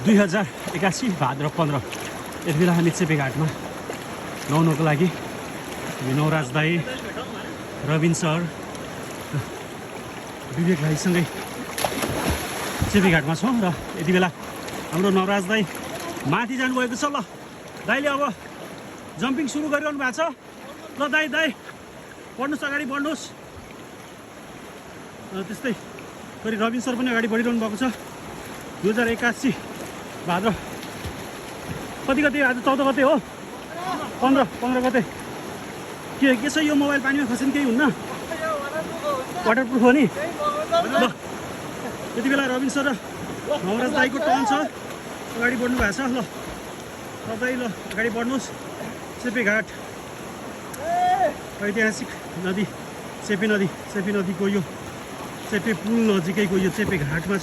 2081 भाद्र 15 यति बेला हामी चेपेघाटमा नुहाउनको लागि नवराज दाई, रविन सर, विवेक भाइसँगै चेपेघाटमा छौँ र यति बेला हाम्रो नवराज दाई माथि जानुभएको छ। ल दाइले अब जम्पिङ सुरु गरिरहनु भएको छ। ल दाई बढ्नुहोस्, अगाडि बढ्नुहोस्। त्यस्तै फेरि रविन सर पनि अगाडि बढिरहनु भएको छ। 2081 भाद्र कति आज 14 गते हो, 15 गते। के छ यो मोबाइल पानीमा खस्यो नि केही हुन्न, वाटरप्रुफ हो नि। ल यति बेला रविन सर र नवराज दाईको टर्न छ, अगाडि बढ्नु भएको छ। ल तपाईँ ल अगाडि बढ्नुहोस्। चेपेघाट ऐतिहासिक नदी चेपे नदीको यो चेपे पुल नजिकैको यो चेपेघाटमा